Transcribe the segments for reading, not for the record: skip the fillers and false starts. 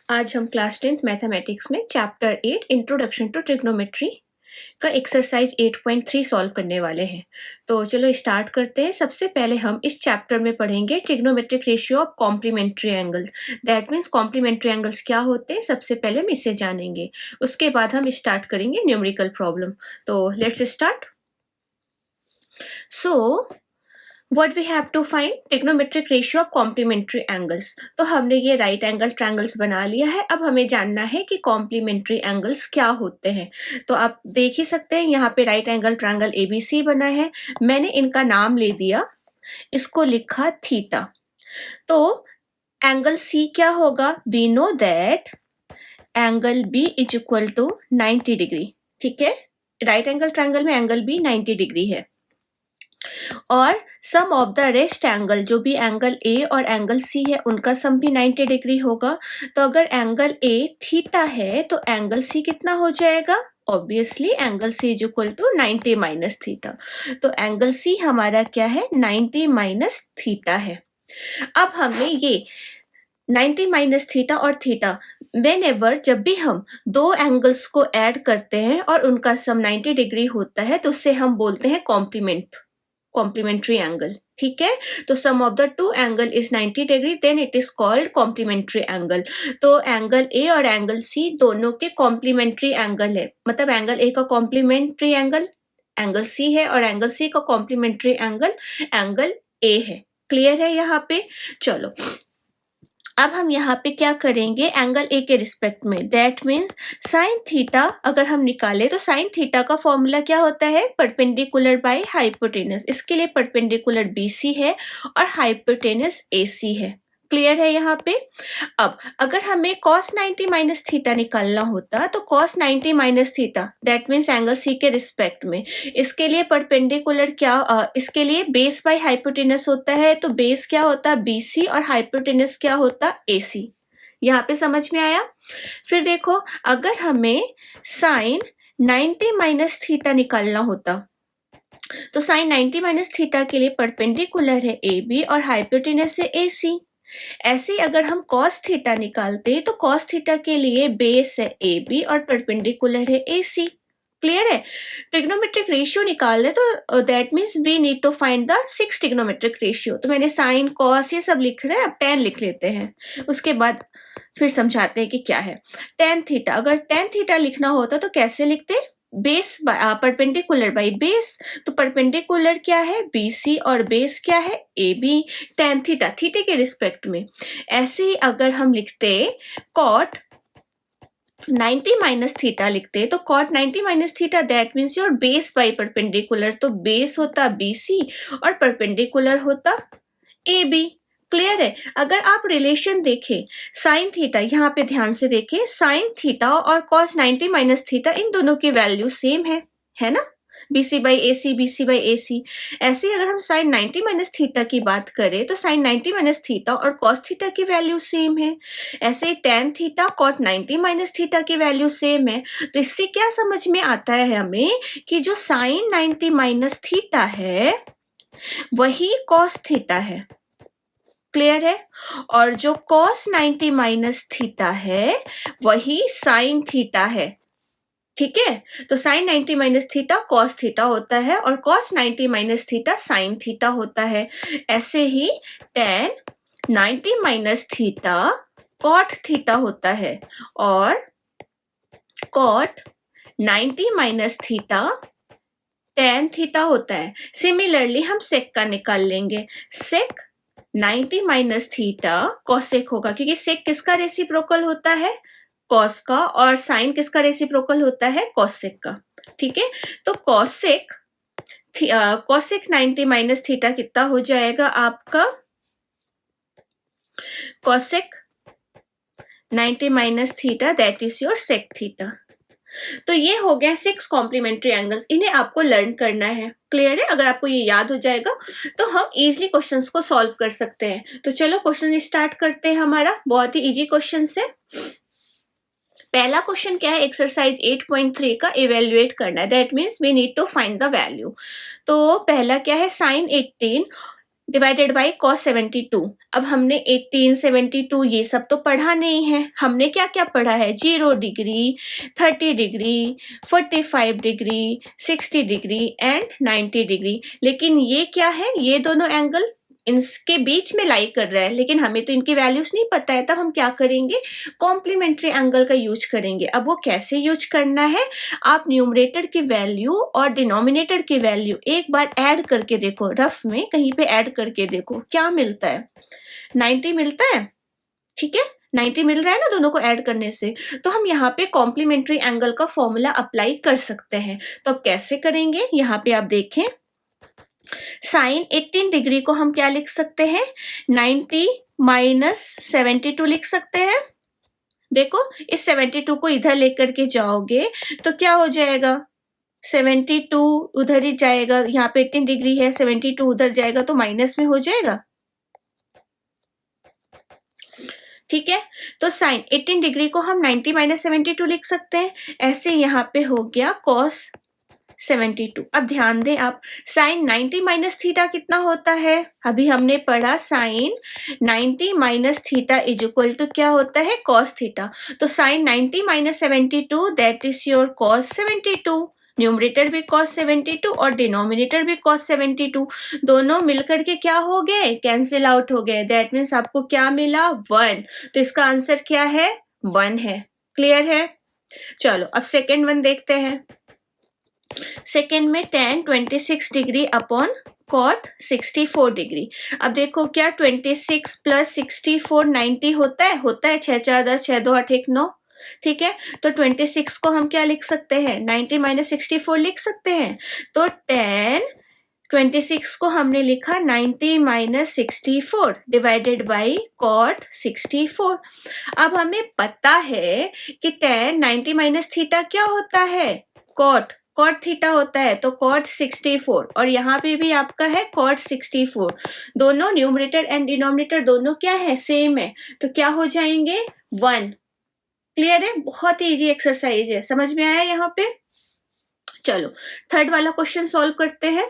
आज हम class 10th mathematics में चैप्टर 8 इंट्रोडक्शन टू ट्रिग्नोमेट्री का एक्सरसाइज 8.3 सॉल्व करने वाले हैं। तो चलो स्टार्ट करते हैं। सबसे पहले हम इस चैप्टर में पढ़ेंगे trigonometric ratio of complementary angle. That means complementary angles क्या होते हैं, सबसे पहले हम इसे जानेंगे। उसके बाद हम स्टार्ट करेंगे न्यूमेरिकल प्रॉब्लम। तो let's start. So what we have to find trigonometric ratio of complementary angles। तो हमने ये राइट एंगल ट्रायंगल्स बना लिया है। अब हमें जानना है कि कॉम्प्लीमेंट्री एंगल्स क्या होते हैं। तो आप देख ही सकते हैं यहाँ पे राइट एंगल ट्रायंगल ABC बना है। मैंने इनका नाम ले दिया, इसको लिखा थीटा। तो एंगल C क्या होगा? We know that angle B is equal to 90 degree. ठीक है, राइट एंगल ट्रायंगल में एंगल B 90 डिग्री है और sum of the rest angle, जो भी एंगल ए और एंगल सी है उनका सम भी 90 डिग्री होगा। तो अगर एंगल ए थीटा है तो एंगल सी कितना हो जाएगा? Obviously angle C is equal to 90 minus theta. तो एंगल सी हमारा क्या है? 90 माइनस थीटा है। अब हमें ये 90 माइनस थीटा और थीटा व्हेनेवर, जब भी हम दो एंगल्स को ऐड करते हैं और उनका सम 90 डिग्री होता है तो उससे हम बोलते हैं कॉम्प्लीमेंट्री एंगल। ठीक है, तो sum of the two angle is 90 degree, then it is called complementary angle. तो एंगल ए और एंगल सी दोनों के कॉम्प्लीमेंट्री एंगल है, मतलब एंगल ए का कॉम्प्लीमेंट्री एंगल एंगल सी है और एंगल सी का कॉम्प्लीमेंट्री एंगल ए है। क्लियर है यहाँ पे? चलो अब हम यहाँ पे क्या करेंगे, एंगल ए के रिस्पेक्ट में, दैट मीन्स साइन थीटा अगर हम निकाले तो साइन थीटा का फॉर्मूला क्या होता है? Perpendicular by hypotenuse. इसके लिए परपेंडिकुलर BC है और हाइपोटेनस AC है। क्लियर है यहाँ पे? अब अगर हमें cos 90 माइनस थीटा निकालना होता तो cos 90 minus theta that means angle C के रिस्पेक्ट में, इसके लिए परपेंडिकुलर क्या इसके लिए बेस बाय हाइपोटेनस होता है। तो बेस क्या होता है? BC और हाइपोटेनस क्या होता? AC। यहाँ पे समझ में आया? फिर देखो, अगर हमें साइन 90 माइनस थीटा निकालना होता तो साइन 90 माइनस थीटा के लिए परपेंडिकुलर है AB और हाइपोटेनस है AC। ऐसे ही अगर हम cos थीटा निकालते तो cos थीटा के लिए बेस है AB और परपेंडिकुलर है AC। क्लियर है? ट्रिग्नोमेट्रिक रेशियो निकाल ले तो that means we need to find the 6 trigonometric ratio. तो मैंने साइन कॉस ये सब लिख रहे हैं, अब tan लिख लेते हैं, उसके बाद फिर समझाते हैं कि क्या है tan थीटा। अगर tan थीटा लिखना होता तो कैसे लिखते? Base perpendicular by base. तो परपेंडिकुलर क्या है? BC और बेस क्या है? AB। tan थीटा थीटे के रिस्पेक्ट में। ऐसे ही अगर हम लिखते cot 90 माइनस थीटा लिखते तो cot 90 minus theta that means your base by perpendicular. तो बेस होता BC और परपेंडिकुलर होता AB। क्लियर है? अगर आप रिलेशन देखें साइन थीटा, यहाँ पे ध्यान से देखें, साइन थीटा और cos 90 माइनस थीटा इन दोनों की वैल्यू सेम है ना? BC by AC, BC by AC। ऐसे ही अगर हम साइन 90 माइनस थीटा की बात करें तो साइन 90 माइनस थीटा और cos थीटा की वैल्यू सेम है। ऐसे ही tan theta cot 90 minus theta की वैल्यू सेम है। तो इससे क्या समझ में आता है हमें कि जो साइन 90 माइनस थीटा है वही cos थीटा है। क्लियर है? और जो cos 90 माइनस थीटा है वही साइन थीटा है। ठीक है, तो sine 90 minus theta cos theta होता है और cos 90 minus theta sine theta होता है। ऐसे ही tan 90 minus theta cot theta होता है और cot 90 minus theta tan theta होता है। सिमिलरली हम sec का निकाल लेंगे। sec 90 माइनस थीटा cosec होगा, क्योंकि sec किसका रेसिप्रोकल होता है? cos का, और sin किसका रेसिप्रोकल होता है? cosec का। ठीक है, तो cosec 90 माइनस थीटा कितना हो जाएगा आपका? cosec 90 minus theta that is your sec theta. तो ये हो गया 6 कॉम्प्लीमेंट्री एंगल्स, इन्हें आपको लर्न करना है। क्लियर है? अगर आपको ये याद हो जाएगा तो हम इजीली क्वेश्चंस को सॉल्व कर सकते हैं। तो चलो क्वेश्चन स्टार्ट करते हैं। हमारा बहुत ही इजी क्वेश्चन है। पहला क्वेश्चन क्या है? एक्सरसाइज 8.3 का इवेल्युएट करना है, that means we need to find the value. तो पहला क्या है? Sine 18 divided by cos 72। अब हमने 18, 72 ये सब तो पढ़ा नहीं है, हमने क्या क्या पढ़ा है, 0 degree, 30 degree, 45 degree, 60 degree and 90 degree. लेकिन ये क्या है, ये दोनों एंगल इनके बीच में लाई कर रहा है, लेकिन हमें तो इनकी वैल्यूज नहीं पता है, तब हम क्या करेंगे, कॉम्प्लीमेंट्री एंगल का यूज करेंगे। अब वो कैसे यूज करना है, आप न्यूमरेटर की वैल्यू और डिनोमिनेटर की वैल्यू एक बार ऐड करके देखो, रफ में कहीं पे ऐड करके देखो क्या मिलता है, 90 मिलता है, ठीक है, 90 मिल रहा है ना दोनों को ऐड करने से, तो हम यहाँ पे कॉम्प्लीमेंट्री एंगल का फॉर्मूला अप्लाई कर सकते हैं। तो अब कैसे करेंगे, यहाँ पे आप देखें, साइन 18 डिग्री को हम क्या लिख सकते हैं, 90 माइनस 72 लिख सकते हैं। देखो इस 72 को इधर लेकर के जाओगे तो क्या हो जाएगा, 72 उधर ही जाएगा, यहाँ पे 18 डिग्री है, 72 उधर जाएगा तो माइनस में हो जाएगा, ठीक है। तो साइन 18 डिग्री को हम 90 माइनस 72 लिख सकते हैं। ऐसे यहाँ पे हो गया cos 72। अब ध्यान दें आप, साइन 90 माइनस थीटा कितना होता है, अभी हमने पढ़ा sine 90 minus theta is equal to क्या होता है, cos थीटा। तो sine 90 minus 72 that is your cos 72। Numerator भी cos 72 और डिनोमिनेटर भी cos 72, दोनों मिलकर के क्या हो गए, कैंसिल आउट हो गए। दैट मीन्स आपको क्या मिला, 1। तो इसका आंसर क्या है, 1 है। क्लियर है। चलो अब सेकेंड वन देखते हैं। सेकेंड में tan 26 degree upon cot 64 degree. अब देखो क्या 26 प्लस 64 90 होता है, 6 4 10, 6 2 8 1 9, ठीक है। तो 26 को हम क्या लिख सकते हैं, 90 माइनस 64 लिख सकते हैं। तो tan 26 को हमने लिखा 90 माइनस 64 डिवाइडेड बाई cot 64। अब हमें पता है कि tan 90 माइनस थीटा क्या होता है, cot थीटा होता है, तो cot 64 और यहाँ पे भी आपका है cot 64। दोनों न्यूमरेटर एंड डिनोमिनेटर दोनों क्या है, सेम है, तो क्या हो जाएंगे, 1। क्लियर है, बहुत ही इजी एक्सरसाइज है, समझ में आया यहाँ पे। चलो थर्ड वाला क्वेश्चन सॉल्व करते हैं।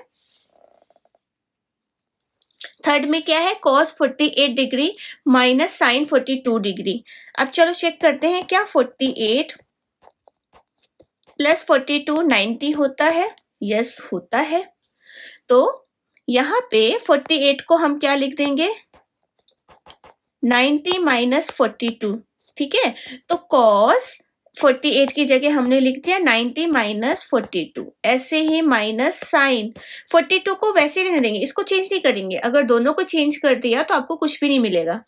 थर्ड में क्या है, cos 48 degree minus sine 42 degree. अब चलो चेक करते हैं, क्या 48 प्लस 42 90 होता है, यस होता है। तो यहाँ पे 48 को हम क्या लिख देंगे, 90 माइनस 42, ठीक है। तो cos 48 की जगह हमने लिख दिया 90 माइनस 42। ऐसे ही माइनस साइन 42 को वैसे रहने देंगे, इसको चेंज नहीं करेंगे। अगर दोनों को चेंज कर दिया तो आपको कुछ भी नहीं मिलेगा।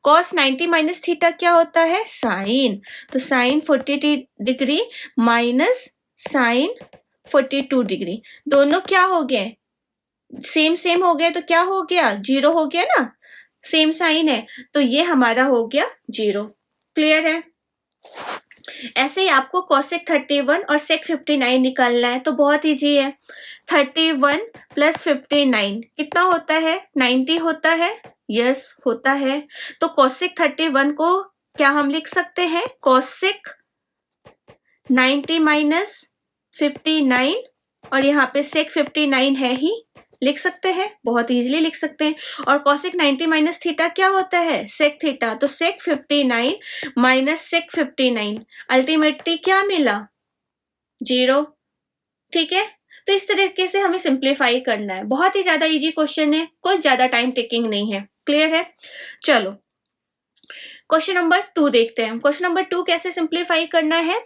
cos 90 माइनस थीटा क्या होता है, साइन। तो sine 48 degree minus sine 42 degree, दोनों क्या हो गए, सेम सेम हो गए, तो क्या हो गया, 0 हो गया ना, सेम साइन है, तो ये हमारा हो गया 0। क्लियर है। ऐसे ही आपको cosec 31 और sec 59 निकालना है, तो बहुत इजी है। 31 प्लस 59 कितना होता है, 90 होता है, यस होता है। तो cosec 31 को क्या हम लिख सकते हैं, cosec 90 माइनस 59, और यहाँ पे sec 59 है ही, लिख सकते हैं, बहुत इजीली लिख सकते हैं। और cosec 90 माइनस थीटा क्या होता है, sec थीटा। तो sec 59 माइनस sec 59 अल्टीमेटली क्या मिला, 0, ठीक है। तो इस तरीके से हमें सिंप्लीफाई करना है, बहुत ही ज्यादा इजी क्वेश्चन है, कुछ ज्यादा टाइम टेकिंग नहीं है। क्लियर है। चलो क्वेश्चन नंबर 2 देखते हैं। क्वेश्चन नंबर 2 कैसे सिंप्लीफाई करना है,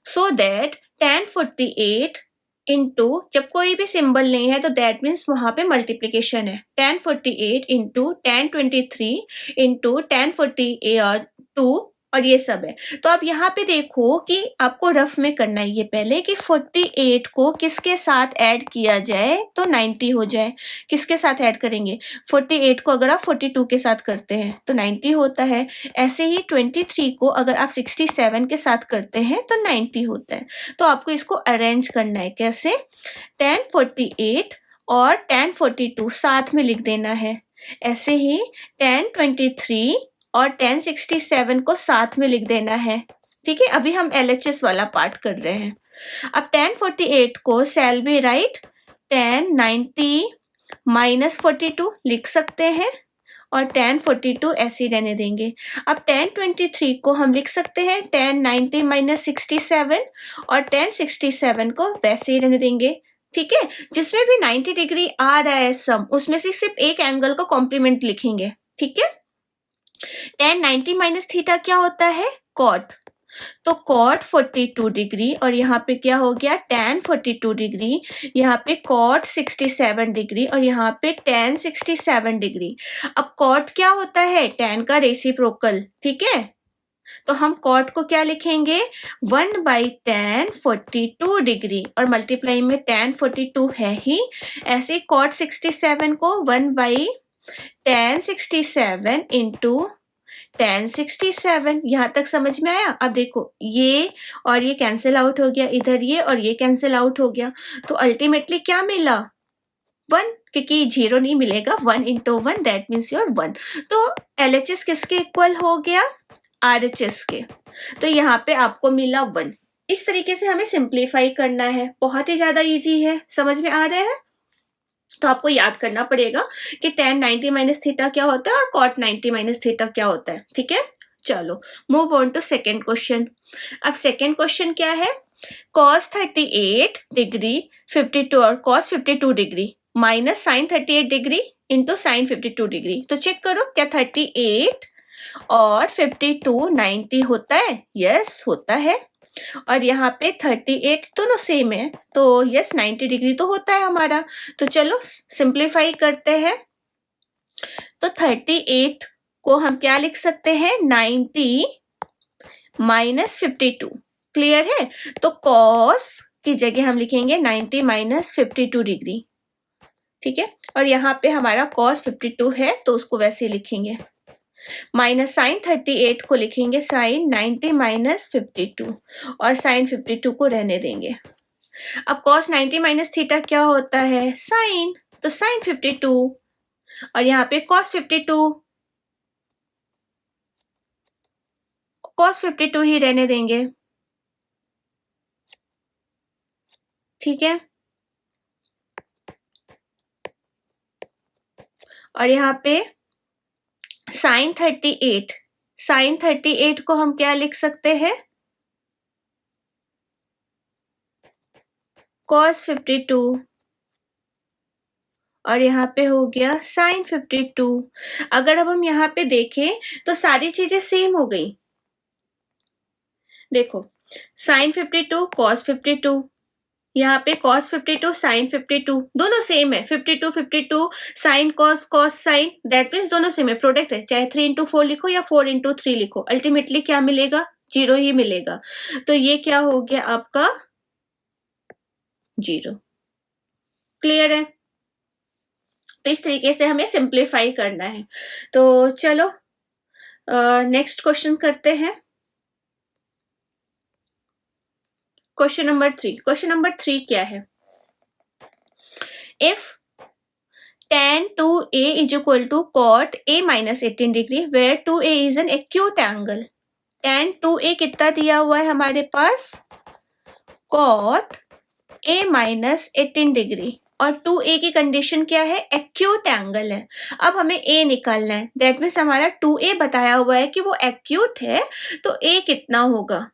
सो दैट tan 48 इंटू, जब कोई भी सिंबल नहीं है तो दैट मीन्स वहां पे मल्टीप्लीकेशन है, tan 48 into tan 23 into tan 42 और ये सब है। तो अब यहाँ पे देखो कि आपको रफ में करना है ये पहले कि 48 को किसके साथ ऐड किया जाए तो 90 हो जाए। किसके साथ ऐड करेंगे, 48 को अगर आप 42 के साथ करते हैं तो 90 होता है। ऐसे ही 23 को अगर आप 67 के साथ करते हैं तो 90 होता है। तो आपको इसको अरेंज करना है, कैसे, tan 48 और tan 42 साथ में लिख देना है। ऐसे ही tan 23 और tan 67 को साथ में लिख देना है, ठीक है। अभी हम LHS वाला पार्ट कर रहे हैं। अब tan 48 को शैल बी राइट tan 90 -42 लिख सकते हैं और tan 42 ऐसे ही रहने देंगे। अब tan 23 को हम लिख सकते हैं tan 90 माइनस 67 और tan 67 को वैसे ही रहने देंगे। ठीक है, जिसमें भी 90 डिग्री आ रहा है सम, उसमें से सिर्फ एक एंगल का कॉम्प्लीमेंट लिखेंगे। ठीक है, tan 90 माइनस थीटा क्या होता है? कॉट। तो कॉट 42 डिग्री और यहाँ पे क्या हो गया? tan 42 डिग्री, यहाँ पे कॉट 67 डिग्री और यहाँ पे tan 67 डिग्री। अब कॉट क्या होता है? tan का रेसिप्रोकल। ठीक है, तो हम कॉट को क्या लिखेंगे? 1/tan 42 डिग्री और मल्टीप्लाई में tan 42 है ही, ऐसे कॉट 67 को 1/tan 67 इंटू tan 67। यहाँ तक समझ में आया? अब देखो ये और ये कैंसिल आउट हो गया, इधर ये और ये कैंसिल आउट हो गया, तो अल्टीमेटली क्या मिला? 1, क्योंकि 0 नहीं मिलेगा, 1 इंटू 1 दैट मीन्स योर 1। तो LHS किसके इक्वल हो गया? RHS के। तो यहाँ पे आपको मिला 1। इस तरीके से हमें सिंप्लीफाई करना है, बहुत ही ज्यादा इजी है। समझ में आ रहा है? तो आपको याद करना पड़ेगा कि tan 90 माइनस थीटा क्या होता है और cot 90 माइनस थीटा क्या होता है। ठीक है, चलो move on to second question. अब सेकेंड क्वेश्चन क्या है? cos 38 डिग्री 52 और cos 52 degree minus sin 38 degree into sin 52 degree. तो चेक करो, क्या 38 और 52 90 होता है? यस होता है। और यहाँ पे 38 दोनों सेम है, तो यस 90 डिग्री तो होता है हमारा। तो चलो सिंप्लीफाई करते हैं। तो 38 को हम क्या लिख सकते हैं? 90 माइनस 52। क्लियर है? तो cos की जगह हम लिखेंगे 90 माइनस 52 डिग्री। ठीक है, और यहाँ पे हमारा cos 52 है तो उसको वैसे लिखेंगे। माइनस साइन 38 को लिखेंगे साइन 90 माइनस 52 और साइन 52 को रहने देंगे। अब cos 90 माइनस थीटा क्या होता है? साइन, तो साइन 52 और यहाँ पे cos 52 ही रहने देंगे। ठीक है, और यहाँ पे साइन 38 को हम क्या लिख सकते हैं? cos 52 और यहाँ पे हो गया साइन 52। अगर अब हम यहाँ पे देखें तो सारी चीजें सेम हो गई। देखो साइन 52 cos 52, यहाँ पे cos 52 साइन 52 दोनों सेम है। 52 sine cos sine, that means दोनों सेम है, प्रोडक्ट है। चाहे 3 इंटू 4 लिखो या 4 इंटू 3 लिखो, अल्टीमेटली क्या मिलेगा? 0 ही मिलेगा। तो ये क्या हो गया आपका? 0। क्लियर है? तो इस तरीके से हमें सिंप्लीफाई करना है। तो चलो नेक्स्ट क्वेश्चन करते हैं। क्वेश्चन नंबर 3 क्या है? If tan 2a is equal to cot a minus 18 degree where 2a is an acute angle। tan 2a कितना दिया हुआ है हमारे पास? cot a minus 18 डिग्री और 2a की कंडीशन क्या है? एक्यूट एंगल है। अब हमें a निकालना है, दैट मीन्स हमारा 2a बताया हुआ है कि वो एक्यूट है, तो a कितना होगा?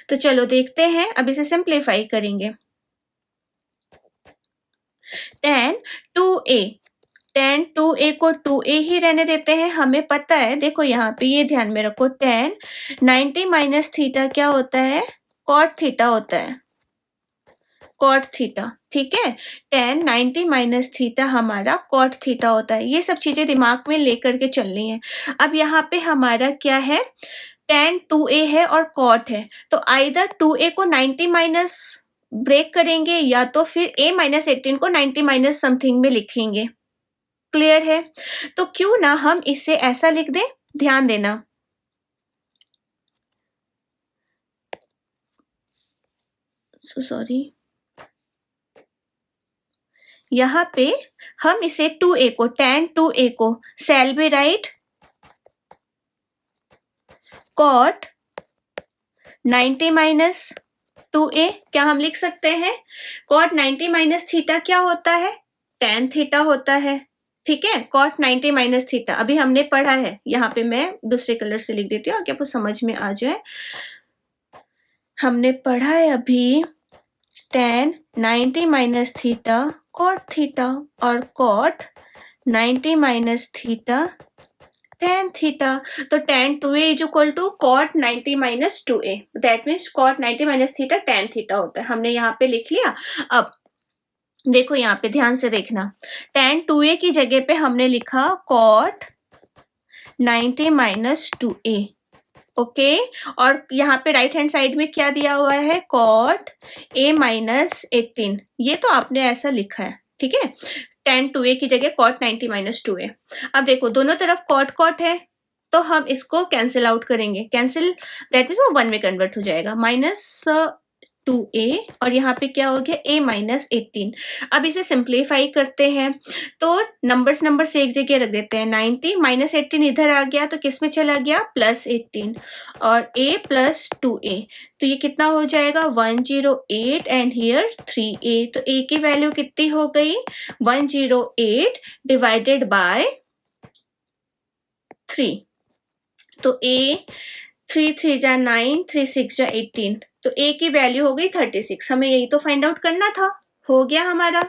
तो चलो देखते हैं, अब इसे सिंप्लीफाई करेंगे। tan 2a को 2a ही रहने देते हैं, हमें पता है। देखो यहाँ पे ये ध्यान में रखो, tan 90 माइनस थीटा क्या होता है? cot थीटा होता है, cot थीटा। ठीक है, tan 90 माइनस थीटा हमारा cot थीटा होता है। ये सब चीजें दिमाग में लेकर के चलनी है। अब यहाँ पे हमारा क्या है? tan 2a है और cot है, तो आइदर 2a को 90 माइनस ब्रेक करेंगे या तो फिर a माइनस 18 को 90 माइनस समथिंग में लिखेंगे। क्लियर है? तो क्यों ना हम इसे ऐसा लिख दें, ध्यान देना। सॉरी, यहाँ पे हम इसे 2a को tan 2a को shall be write cot 90 minus 2a। क्या हम लिख सकते हैं? cot 90 माइनस थीटा क्या होता है? tan थीटा होता है, ठीक है। cot 90 माइनस थीटा अभी हमने पढ़ा है, यहाँ पे मैं दूसरे कलर से लिख देती हूँ ताकि आपको समझ में आ जाए। हमने पढ़ा है अभी tan 90 minus theta cot theta और cot 90 minus theta tan theta. तो tan 2a is equal to cot 90 minus 2a, that means cot 90 minus theta tan theta होता है। हमने यहाँ पे लिख लिया। अब देखो यहाँ पे ध्यान से देखना, tan 2a की जगह पे हमने लिखा cot 90 माइनस 2a, ओके। और यहाँ पे राइट हैंड साइड में क्या दिया हुआ है, cot a माइनस 18, ये तो आपने ऐसा लिखा है, ठीक है। tan 2a की जगह cot 90 माइनस 2a। अब देखो दोनों तरफ cot cot है तो हम इसको कैंसिल आउट करेंगे, कैंसिल दैट मीन्स वो 1 में कन्वर्ट हो जाएगा, माइनस 2a और यहाँ पे क्या हो गया a माइनस 18। अब इसे सिंप्लीफाई करते हैं तो नंबर्स एक जगह रख देते हैं, 90 माइनस 18 इधर आ गया तो किस में चला गया, प्लस 18 और a प्लस 2a, तो ये कितना हो जाएगा 108 एंड हियर 3a। तो a की वैल्यू कितनी हो गई 108 डिवाइडेड बाय 3। तो a 3 3 जा 9, 3 6 जा 18, तो a की वैल्यू हो गई 36। हमें यही तो फाइंड आउट करना था, हो गया हमारा।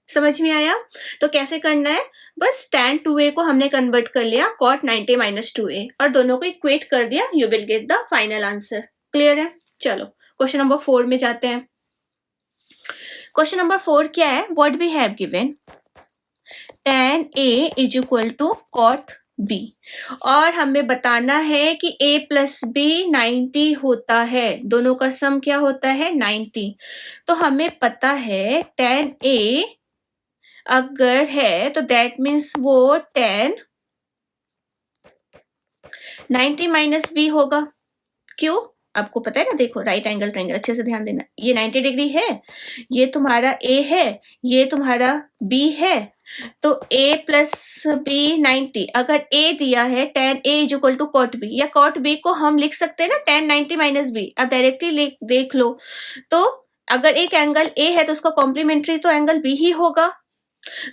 समझ में आया? तो कैसे करना है, बस tan 2a को हमने कन्वर्ट कर लिया cot 90 माइनस 2a और दोनों को इक्वेट कर दिया, you will get the final answer. Clear है? चलो क्वेश्चन नंबर 4 में जाते हैं। क्वेश्चन नंबर 4 क्या है, what we have given tan a is equal to cot b और हमें बताना है कि a प्लस b 90 होता है, दोनों का सम क्या होता है 90। तो हमें पता है tan a अगर है तो दैट मीन्स वो tan 90 माइनस b होगा। क्यों? आपको पता है ना, देखो राइट एंगल ट्रायंगल, अच्छे से ध्यान देना, ये 90 डिग्री है, ये तुम्हारा a है, ये तुम्हारा b है, तो a प्लस बी 90। अगर a दिया है tan a is equal to cot b, या cot b को हम लिख सकते हैं ना tan 90 माइनस b, अब डायरेक्टली देख लो। तो अगर एक एंगल a है तो उसका कॉम्प्लीमेंट्री तो एंगल b ही होगा,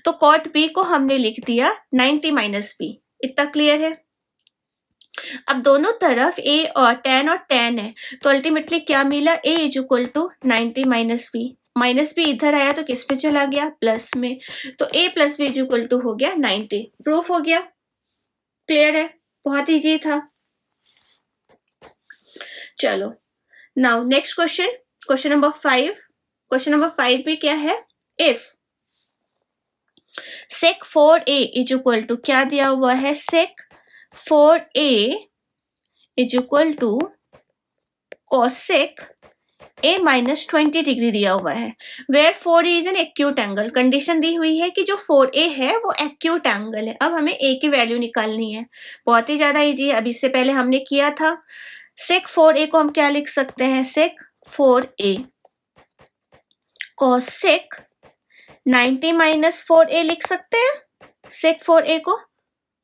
तो cot b को हमने लिख दिया 90 माइनस b। इतना क्लियर है? अब दोनों तरफ a और tan है, तो अल्टीमेटली क्या मिला, a is equal to 90 minus B, minus B इधर आया तो किस पे चला गया, प्लस में, तो a plus B is equal to हो गया 90। प्रूफ हो गया? क्लियर है? बहुत इजी था। चलो now next question, question number 5। Question number 5 भी क्या है, if sec 4a is equal to, क्या दिया हुआ है, sec 4a is equal to cosec a minus 20 degree दिया हुआ है, where 4a is an acute angle. Condition दी हुई है कि जो 4a है वो एक्यूट एंगल है। अब हमें a की वैल्यू निकालनी है, बहुत ही ज्यादा इजी है, अब इससे पहले हमने किया था। sec 4a को हम क्या लिख सकते हैं, sec 4a cosec 90 minus 4a लिख सकते हैं, sec 4a को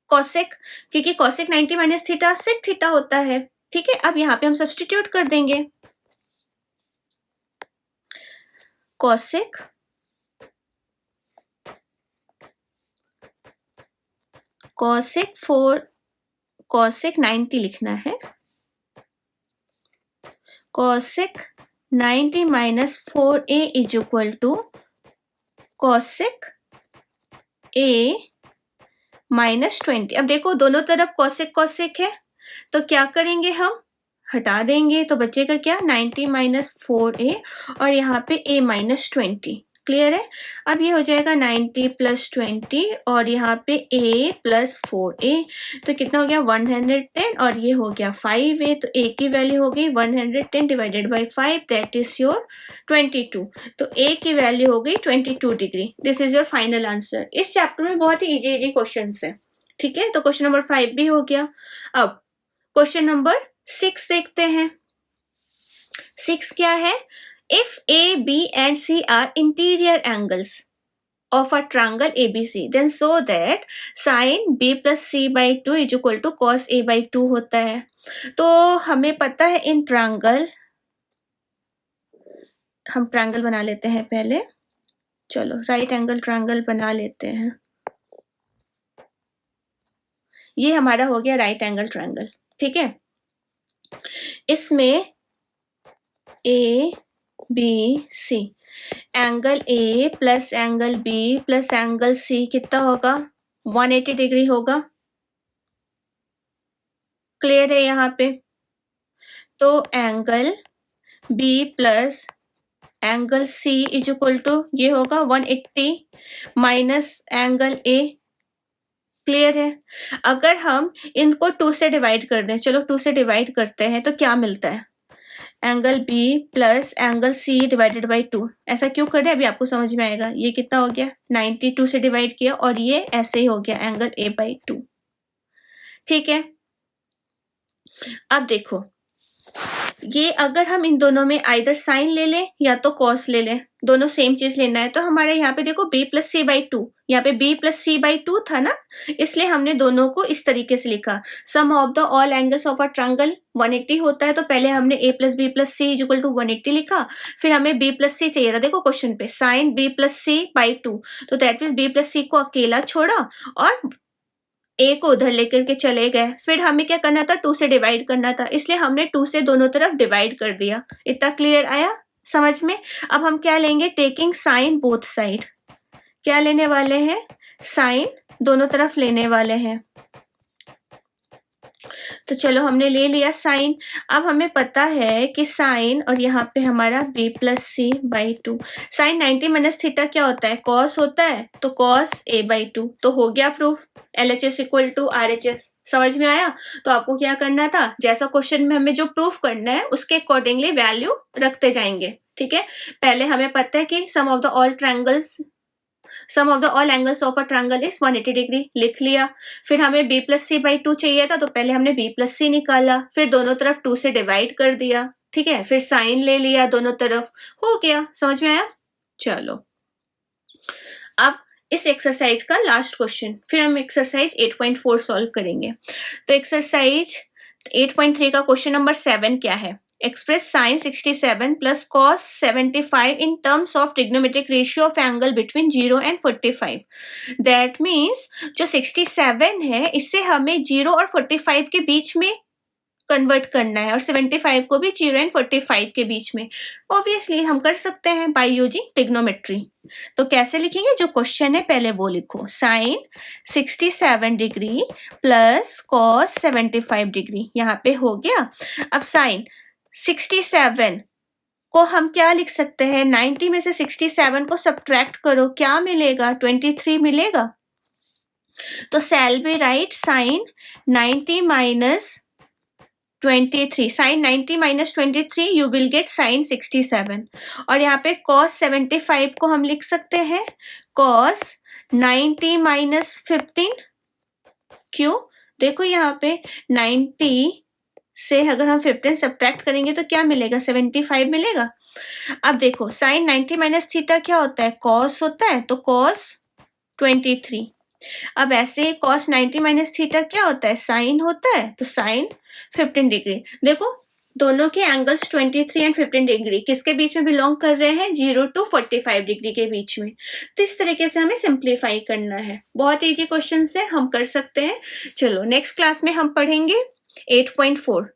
cosec, क्योंकि cosec 90 minus theta sec theta होता है, ठीक है। अब यहाँ पे हम सब्सटीट्यूट कर देंगे, cosec 90 लिखना है, cosec 90 minus 4a is equal to cosec a minus 20। अब देखो दोनों तरफ cosec है, तो क्या करेंगे, हम हटा देंगे, तो बचेगा क्या, 90 माइनस 4a और यहाँ पे a माइनस 20। क्लियर है? अब ये हो जाएगा 90 प्लस 20 और यहाँ पे a प्लस 4a, तो कितना हो गया 110 और ये हो गया 5a, तो a की वैल्यू हो गई 110 divided by 5, that is your 22। तो a की वैल्यू हो गई 22 degree. This is your final answer. इस चैप्टर में बहुत ही इजी क्वेश्चन है, ठीक है। तो क्वेश्चन नंबर 5 भी हो गया। अब क्वेश्चन नंबर 6 देखते हैं। 6 क्या है, if a b and c are interior angles of a triangle abc then so that sin b plus c by 2 is equal to cos a by 2 होता है। तो हमें पता है इन ट्रायंगल, हम ट्रायंगल बना लेते हैं पहले, चलो राइट एंगल ट्रायंगल बना लेते हैं। ये हमारा हो गया राइट एंगल ट्रायंगल, ठीक है। इसमें A B C, angle A plus angle B plus angle C कितना होगा? 180 डिग्री होगा। क्लियर है यहाँ पे? तो angle B plus angle C is equal to ये होगा 180 माइनस एंगल ए। क्लियर है? अगर हम इनको 2 से डिवाइड कर दें, चलो 2 से डिवाइड करते हैं, तो क्या मिलता है? Angle B plus angle C divided by 2। ऐसा क्यों कर रहे हैं अभी आपको समझ में आएगा। ये कितना हो गया? 92 से डिवाइड किया और ये ऐसे ही हो गया एंगल ए बाई 2। ठीक है, अब देखो ये अगर हम इन दोनों में आइदर साइन ले लें या तो कॉस ले लें, दोनों सेम चीज लेना है, तो हमारे यहाँ पे देखो b प्लस सी बाई 2, यहाँ पे b प्लस सी बाई 2 था ना, इसलिए हमने दोनों को इस तरीके से लिखा। Sum of the all angles of a triangle 180 होता है, तो पहले हमने a plus B plus C is equal to 180 लिखा। फिर हमें b प्लस सी चाहिए था, देखो क्वेश्चन पे sine b plus C by 2, तो that means b plus C को अकेला छोड़ा और ए को उधर लेकर के चले गए। फिर हमें क्या करना था? 2 से डिवाइड करना था, इसलिए हमने 2 से दोनों तरफ डिवाइड कर दिया। इतना क्लियर आया समझ में? अब हम क्या लेंगे? Taking sine both side. क्या लेने वाले हैं? साइन दोनों तरफ लेने वाले हैं। तो चलो हमने ले लिया साइन। अब हमें पता है कि साइन और यहाँ पे हमारा b plus C by 2, sine 90 minus theta क्या होता है? कॉस होता है, तो कॉस a बाई 2। तो हो गया proof, LHS equal to RHS। समझ में आया? तो आपको क्या करना था, जैसा क्वेश्चन में हमें जो प्रूफ करना है उसके अकॉर्डिंगली वैल्यू रखते जाएंगे। ठीक है, पहले हमें पता है कि sum of the all angles of a triangle is 180 degree, लिख लिया। फिर हमें b प्लस सी बाई 2 चाहिए था, तो पहले हमने b प्लस सी निकाला, फिर दोनों तरफ 2 से डिवाइड कर दिया। ठीक है, फिर साइन ले लिया दोनों तरफ, हो गया। समझ में आया? चलो अब इस एक्सरसाइज का लास्ट क्वेश्चन, फिर हम एक्सरसाइज 8.4 सॉल्व करेंगे। तो एक्सरसाइज 8.3 का क्वेश्चन नंबर 7 क्या है? Express sine 67 plus cos 75 in terms of trigonometric ratio of angle between 0 and 45। That means जो 67 है इससे हमें 0 और 45 के बीच में कन्वर्ट करना है, और 75 को भी 0 एंड 45 के बीच में। ऑब्वियसली हम कर सकते हैं बाय यूजिंग ट्रिग्नोमेट्री। तो कैसे लिखेंगे? जो क्वेश्चन है पहले वो लिखो, sine 67 degree plus cos 75 degree, यहाँ पे हो गया। अब साइन 67 को हम क्या लिख सकते हैं? 90 में से 67 को सब्ट्रैक्ट करो, क्या मिलेगा? 23 मिलेगा। तो shall be write sine 90 minus 23, sine 90 minus 23 you will get sine 67। और यहाँ पे कॉस 75 को हम लिख सकते हैं कॉस 90 माइनस 15। क्यों? देखो यहाँ पे 90 से अगर हम 15 सब्ट्रैक्ट करेंगे तो क्या मिलेगा? 75 मिलेगा। अब देखो साइन 90 माइनस थीटा क्या होता है? कॉस होता है, तो कॉस 23। अब ऐसे कॉस 90 माइनस थीटा क्या होता है? साइन होता है, तो साइन 15 डिग्री। देखो दोनों के एंगल्स 23 एंड 15 डिग्री किसके बीच में बिलोंग कर रहे हैं? 0 टू 45 डिग्री के बीच में। तो इस तरीके से हमें सिंप्लीफाई करना है। बहुत इजी क्वेश्चन है, हम कर सकते हैं। चलो नेक्स्ट क्लास में हम पढ़ेंगे 8.4।